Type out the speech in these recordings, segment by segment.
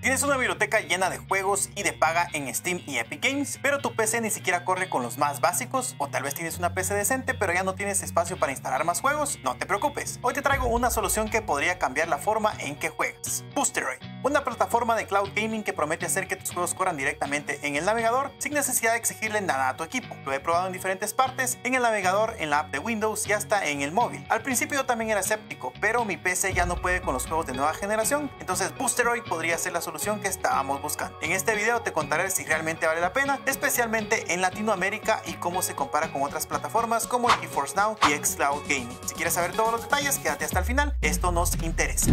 Tienes una biblioteca llena de juegos y de paga en Steam y Epic Games, pero tu PC ni siquiera corre con los más básicos, o tal vez tienes una PC decente pero ya no tienes espacio para instalar más juegos. No te preocupes, hoy te traigo una solución que podría cambiar la forma en que juegas. Boosteroid, una plataforma de cloud gaming que promete hacer que tus juegos corran directamente en el navegador sin necesidad de exigirle nada a tu equipo. Lo he probado en diferentes partes, en el navegador, en la app de Windows y hasta en el móvil. Al principio yo también era escéptico, pero mi PC ya no puede con los juegos de nueva generación, entonces Boosteroid podría ser la solución que estábamos buscando. En este video te contaré si realmente vale la pena, especialmente en Latinoamérica, y cómo se compara con otras plataformas como GeForce Now y xCloud Gaming. Si quieres saber todos los detalles, quédate hasta el final, esto nos interesa.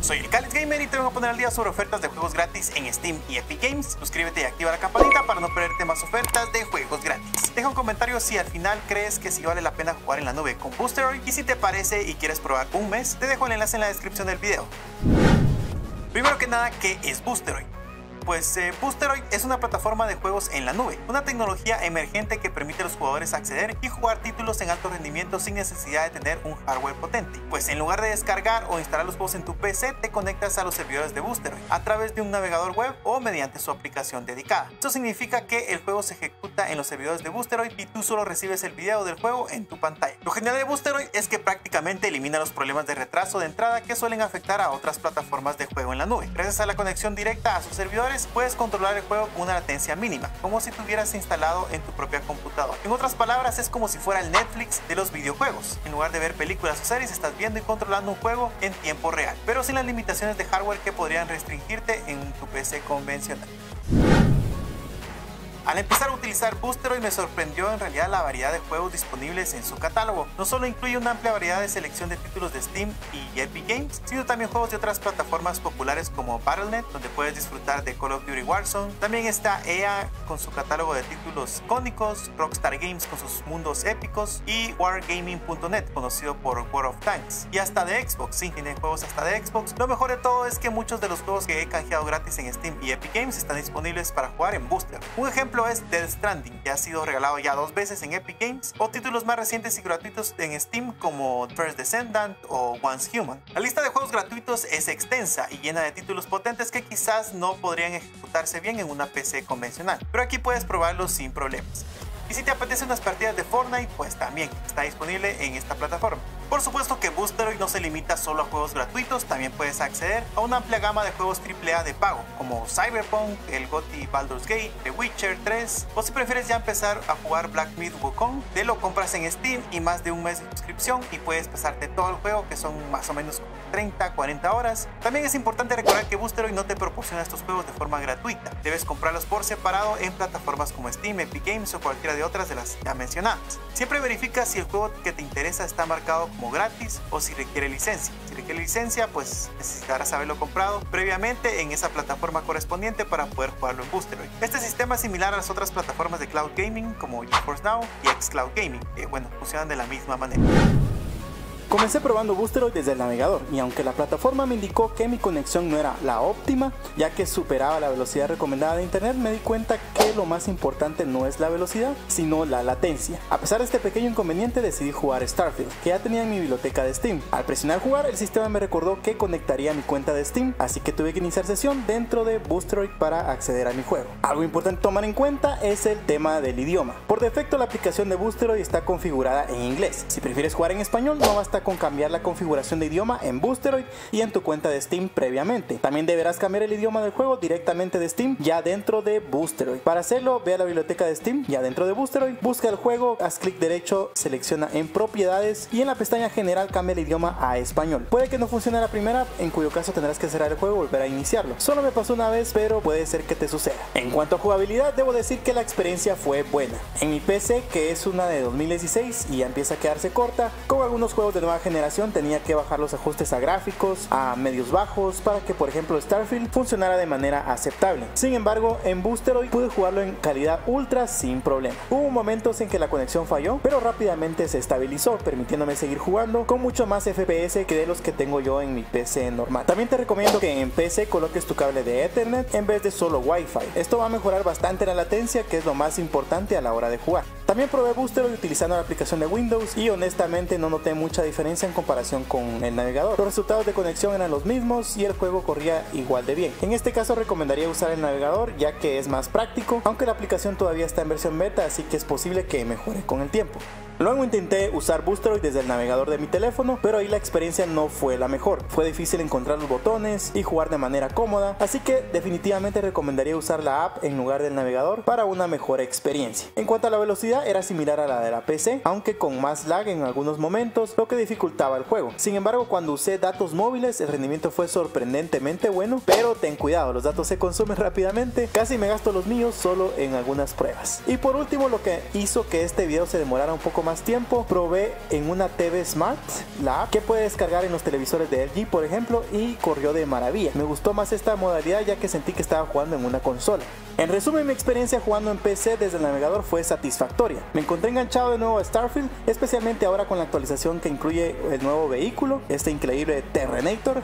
Soy el Calyx Gamer y te vengo a poner al día sobre ofertas de juegos gratis en Steam y Epic Games. Suscríbete y activa la campanita para no perderte más ofertas de juegos gratis. Deja un comentario si al final crees que sí vale la pena jugar en la nube con Boosteroid, y si te parece y quieres probar un mes, te dejo el enlace en la descripción del video. Primero que nada, ¿qué es Boosteroid? Pues Boosteroid es una plataforma de juegos en la nube, una tecnología emergente que permite a los jugadores acceder y jugar títulos en alto rendimiento sin necesidad de tener un hardware potente. Pues en lugar de descargar o instalar los juegos en tu PC, te conectas a los servidores de Boosteroid a través de un navegador web o mediante su aplicación dedicada. Esto significa que el juego se ejecuta en los servidores de Boosteroid y tú solo recibes el video del juego en tu pantalla. Lo genial de Boosteroid es que prácticamente elimina los problemas de retraso de entrada que suelen afectar a otras plataformas de juego en la nube. Gracias a la conexión directa a sus servidores, puedes controlar el juego con una latencia mínima, como si tuvieras instalado en tu propia computadora. En otras palabras, es como si fuera el Netflix de los videojuegos. En lugar de ver películas o series, estás viendo y controlando un juego en tiempo real, pero sin las limitaciones de hardware que podrían restringirte en tu PC convencional. Al empezar a utilizar Boosteroid me sorprendió en realidad la variedad de juegos disponibles en su catálogo. No solo incluye una amplia variedad de selección de títulos de Steam y Epic Games, sino también juegos de otras plataformas populares como Battle.net, donde puedes disfrutar de Call of Duty Warzone. También está EA con su catálogo de títulos icónicos, Rockstar Games con sus mundos épicos y Wargaming.net, conocido por World of Tanks. Y hasta de Xbox, sí, tiene juegos hasta de Xbox. Lo mejor de todo es que muchos de los juegos que he canjeado gratis en Steam y Epic Games están disponibles para jugar en Boosteroid. Un ejemplo es Death Stranding, que ha sido regalado ya 2 veces en Epic Games, o títulos más recientes y gratuitos en Steam como First Descendant o Once Human. La lista de juegos gratuitos es extensa y llena de títulos potentes que quizás no podrían ejecutarse bien en una PC convencional, pero aquí puedes probarlos sin problemas. Y si te apetecen unas partidas de Fortnite, pues también está disponible en esta plataforma. Por supuesto que Boosteroid no se limita solo a juegos gratuitos, también puedes acceder a una amplia gama de juegos AAA de pago, como Cyberpunk, el GOTY Baldur's Gate, The Witcher 3, o si prefieres ya empezar a jugar Black Myth: Wukong, te lo compras en Steam y más de un mes de suscripción y puedes pasarte todo el juego, que son más o menos 30-40 horas. También es importante recordar que Boosteroid no te proporciona estos juegos de forma gratuita, debes comprarlos por separado en plataformas como Steam, Epic Games o cualquiera de otras de las ya mencionadas. Siempre verifica si el juego que te interesa está marcado como gratis o si requiere licencia. Si requiere licencia, pues necesitarás haberlo comprado previamente en esa plataforma correspondiente para poder jugarlo en Boosteroid. Este sistema es similar a las otras plataformas de cloud gaming como GeForce Now y xCloud Gaming, que bueno, funcionan de la misma manera. Comencé probando Boosteroid desde el navegador, y aunque la plataforma me indicó que mi conexión no era la óptima, ya que superaba la velocidad recomendada de internet, me di cuenta que lo más importante no es la velocidad, sino la latencia. A pesar de este pequeño inconveniente, decidí jugar Starfield, que ya tenía en mi biblioteca de Steam. Al presionar jugar, el sistema me recordó que conectaría mi cuenta de Steam, así que tuve que iniciar sesión dentro de Boosteroid para acceder a mi juego. Algo importante tomar en cuenta es el tema del idioma. Por defecto, la aplicación de Boosteroid está configurada en inglés. Si prefieres jugar en español, no basta con cambiar la configuración de idioma en Boosteroid y en tu cuenta de Steam previamente. También deberás cambiar el idioma del juego directamente de Steam ya dentro de Boosteroid. Para hacerlo, ve a la biblioteca de Steam ya dentro de Boosteroid, busca el juego, haz clic derecho, selecciona en propiedades y en la pestaña general cambia el idioma a español. Puede que no funcione a la primera, en cuyo caso tendrás que cerrar el juego y volver a iniciarlo. Solo me pasó una vez, pero puede ser que te suceda. En cuanto a jugabilidad, debo decir que la experiencia fue buena. En mi PC, que es una de 2016 y ya empieza a quedarse corta, con algunos juegos de nueva generación tenía que bajar los ajustes a gráficos a medios bajos para que, por ejemplo, Starfield funcionara de manera aceptable. Sin embargo, en Boosteroid pude jugarlo en calidad ultra sin problema. Hubo momentos en que la conexión falló, pero rápidamente se estabilizó, permitiéndome seguir jugando con mucho más FPS que de los que tengo yo en mi PC normal. También te recomiendo que en PC coloques tu cable de Ethernet en vez de solo Wi-Fi. Esto va a mejorar bastante la latencia, que es lo más importante a la hora de jugar. También probé Boosteroid utilizando la aplicación de Windows y honestamente no noté mucha diferencia en comparación con el navegador. Los resultados de conexión eran los mismos y el juego corría igual de bien. En este caso recomendaría usar el navegador ya que es más práctico, aunque la aplicación todavía está en versión beta, así que es posible que mejore con el tiempo. Luego intenté usar Boosteroid desde el navegador de mi teléfono, pero ahí la experiencia no fue la mejor. Fue difícil encontrar los botones y jugar de manera cómoda, así que definitivamente recomendaría usar la app en lugar del navegador para una mejor experiencia. En cuanto a la velocidad, era similar a la de la PC, aunque con más lag en algunos momentos, lo que dificultaba el juego. Sin embargo, cuando usé datos móviles, el rendimiento fue sorprendentemente bueno, pero ten cuidado, los datos se consumen rápidamente, casi me gasto los míos solo en algunas pruebas. Y por último, lo que hizo que este video se demorara un poco más tiempo, probé en una TV Smart la app que puede descargar en los televisores de LG por ejemplo, y corrió de maravilla. Me gustó más esta modalidad ya que sentí que estaba jugando en una consola. En resumen, mi experiencia jugando en PC desde el navegador fue satisfactoria. Me encontré enganchado de nuevo a Starfield, especialmente ahora con la actualización que incluye el nuevo vehículo, este increíble Terrenator.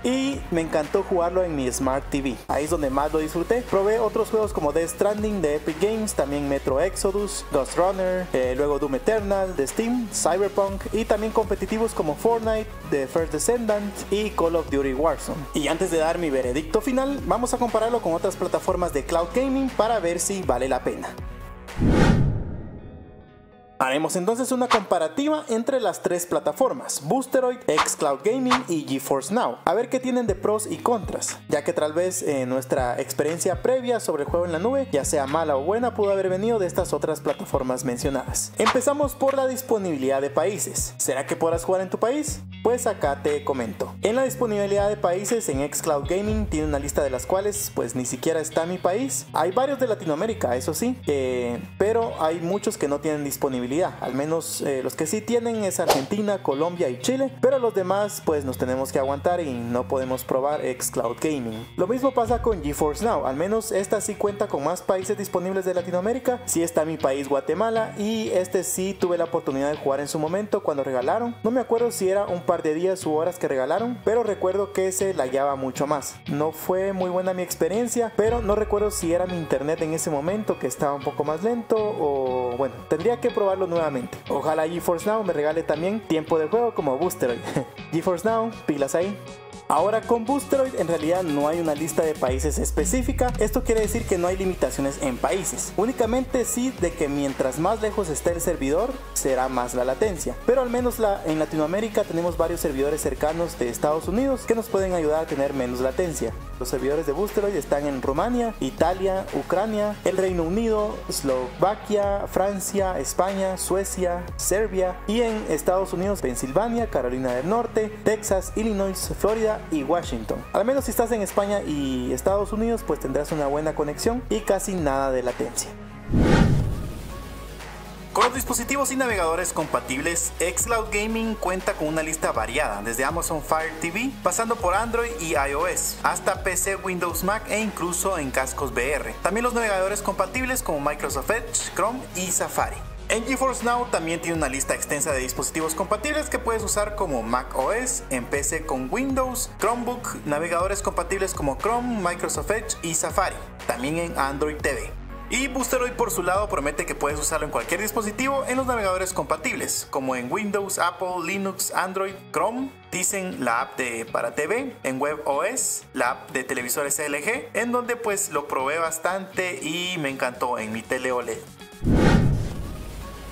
Y me encantó jugarlo en mi Smart TV, ahí es donde más lo disfruté. Probé otros juegos como Death Stranding de Epic Games, también Metro Exodus, Ghost Runner, luego Doom Eternal de Steam, Cyberpunk y también competitivos como Fortnite, The First Descendant y Call of Duty Warzone. Y antes de dar mi veredicto final, vamos a compararlo con otras plataformas de cloud gaming para ver si vale la pena. Haremos entonces una comparativa entre las tres plataformas, Boosteroid, xCloud Gaming y GeForce Now, a ver qué tienen de pros y contras, ya que tal vez nuestra experiencia previa sobre el juego en la nube, ya sea mala o buena, pudo haber venido de estas otras plataformas mencionadas. Empezamos por la disponibilidad de países. ¿Será que podrás jugar en tu país? Pues acá te comento. En la disponibilidad de países, en xCloud Gaming tiene una lista de las cuales pues ni siquiera está mi país. Hay varios de Latinoamérica, eso sí, pero hay muchos que no tienen disponibilidad. Al menos los que sí tienen es Argentina, Colombia y Chile, pero los demás pues nos tenemos que aguantar y no podemos probar xCloud Gaming. Lo mismo pasa con GeForce Now, al menos esta sí cuenta con más países disponibles de Latinoamérica. Sí está mi país, Guatemala, y este sí tuve la oportunidad de jugar en su momento cuando regalaron. No me acuerdo si era un par de días u horas que regalaron, pero recuerdo que se lagueaba mucho más. No fue muy buena mi experiencia, pero no recuerdo si era mi internet en ese momento que estaba un poco más lento o bueno, tendría que probarlo nuevamente. Ojalá GeForce Now me regale también tiempo de juego como Boosteroid. GeForce Now, pilas ahí. Ahora con Boosteroid en realidad no hay una lista de países específica. Esto quiere decir que no hay limitaciones en países, únicamente sí de que mientras más lejos esté el servidor será más la latencia, pero al menos en Latinoamérica tenemos varios servidores cercanos de Estados Unidos que nos pueden ayudar a tener menos latencia. Los servidores de Boosteroid están en Rumania, Italia, Ucrania, el Reino Unido, Eslovaquia, Francia, España, Suecia, Serbia, y en Estados Unidos, Pensilvania, Carolina del Norte, Texas, Illinois, Florida y Washington. Al menos si estás en España y Estados Unidos pues tendrás una buena conexión y casi nada de latencia. Con los dispositivos y navegadores compatibles, xCloud Gaming cuenta con una lista variada, desde Amazon Fire TV, pasando por Android y iOS, hasta PC, Windows, Mac e incluso en cascos VR. También los navegadores compatibles como Microsoft Edge, Chrome y Safari. En GeForce Now también tiene una lista extensa de dispositivos compatibles que puedes usar como Mac OS, en PC con Windows, Chromebook, navegadores compatibles como Chrome, Microsoft Edge y Safari, también en Android TV. Y Boosteroid por su lado promete que puedes usarlo en cualquier dispositivo en los navegadores compatibles, como en Windows, Apple, Linux, Android, Chrome, Tizen, la app para TV, en WebOS, la app de televisores LG, en donde pues lo probé bastante y me encantó en mi tele OLED.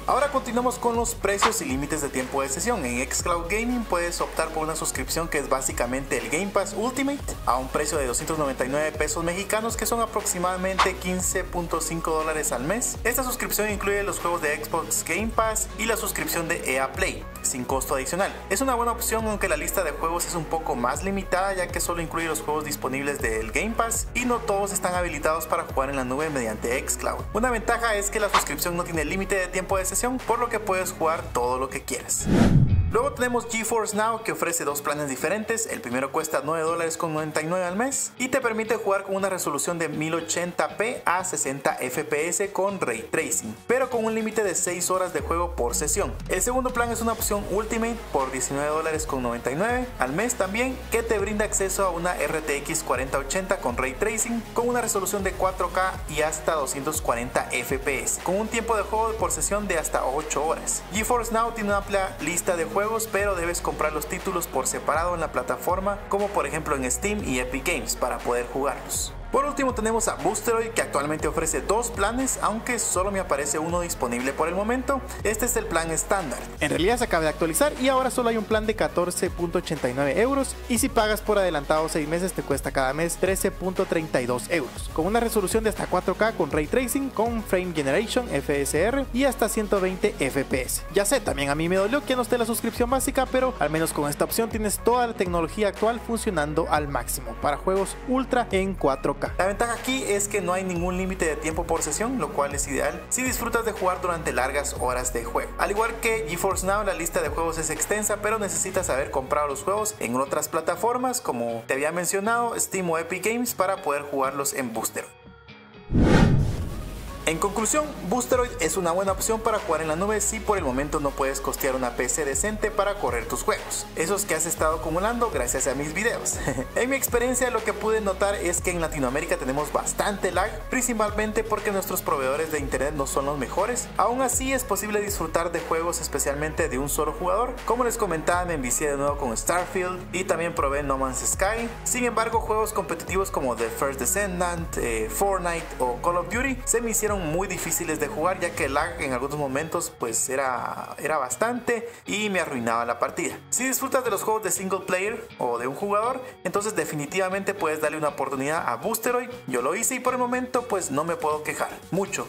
Ahora continuamos con los precios y límites de tiempo de sesión. En xCloud Gaming puedes optar por una suscripción que es básicamente el Game Pass Ultimate a un precio de 299 pesos mexicanos, que son aproximadamente $15.5 al mes. Esta suscripción incluye los juegos de Xbox Game Pass y la suscripción de EA Play sin costo adicional. Es una buena opción, aunque la lista de juegos es un poco más limitada, ya que solo incluye los juegos disponibles del Game Pass y no todos están habilitados para jugar en la nube mediante xCloud. Una ventaja es que la suscripción no tiene límite de tiempo de sesión, por lo que puedes jugar todo lo que quieras. Luego tenemos GeForce Now, que ofrece dos planes diferentes. El primero cuesta $9.99 al mes y te permite jugar con una resolución de 1080p a 60 fps con Ray Tracing, pero con un límite de 6 horas de juego por sesión. El segundo plan es una opción Ultimate por $19.99 al mes también, que te brinda acceso a una RTX 4080 con Ray Tracing, con una resolución de 4K y hasta 240 fps, con un tiempo de juego por sesión de hasta 8 horas. GeForce Now tiene una amplia lista de juegos, pero debes comprar los títulos por separado en la plataforma, como por ejemplo en Steam y Epic Games, para poder jugarlos. Por último tenemos a Boosteroid, que actualmente ofrece dos planes, aunque solo me aparece uno disponible por el momento. Este es el plan estándar. En realidad se acaba de actualizar y ahora solo hay un plan de 14.89 euros, y si pagas por adelantado 6 meses te cuesta cada mes 13.32 euros, con una resolución de hasta 4K con Ray Tracing, con Frame Generation, FSR y hasta 120 FPS. Ya sé, también a mí me dolió que no esté la suscripción básica, pero al menos con esta opción tienes toda la tecnología actual funcionando al máximo para juegos ultra en 4K. La ventaja aquí es que no hay ningún límite de tiempo por sesión, lo cual es ideal si disfrutas de jugar durante largas horas de juego. Al igual que GeForce Now, la lista de juegos es extensa, pero necesitas haber comprado los juegos en otras plataformas como te había mencionado, Steam o Epic Games, para poder jugarlos en Boosteroid. En conclusión, Boosteroid es una buena opción para jugar en la nube si por el momento no puedes costear una PC decente para correr tus juegos, esos que has estado acumulando gracias a mis videos. En mi experiencia, lo que pude notar es que en Latinoamérica tenemos bastante lag, principalmente porque nuestros proveedores de internet no son los mejores. Aún así es posible disfrutar de juegos especialmente de un solo jugador. Como les comentaba, me envicié de nuevo con Starfield y también probé No Man's Sky. Sin embargo, juegos competitivos como The First Descendant, Fortnite o Call of Duty se me hicieron muy difíciles de jugar, ya que el lag en algunos momentos pues era bastante y me arruinaba la partida. Si disfrutas de los juegos de single player o de un jugador, entonces definitivamente puedes darle una oportunidad a Boosteroid. Yo lo hice y por el momento pues no me puedo quejar mucho.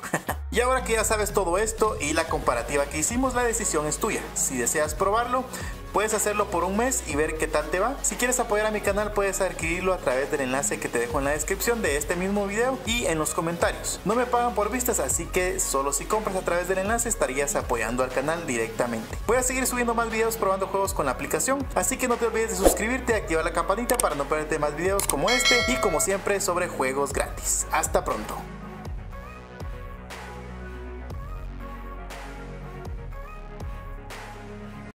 Y ahora que ya sabes todo esto y la comparativa que hicimos, la decisión es tuya. Si deseas probarlo, puedes hacerlo por un mes y ver qué tal te va. Si quieres apoyar a mi canal, puedes adquirirlo a través del enlace que te dejo en la descripción de este mismo video y en los comentarios. No me pagan por vistas, así que solo si compras a través del enlace estarías apoyando al canal directamente. Voy a seguir subiendo más videos probando juegos con la aplicación, así que no te olvides de suscribirte y activar la campanita para no perderte más videos como este y como siempre sobre juegos gratis. Hasta pronto.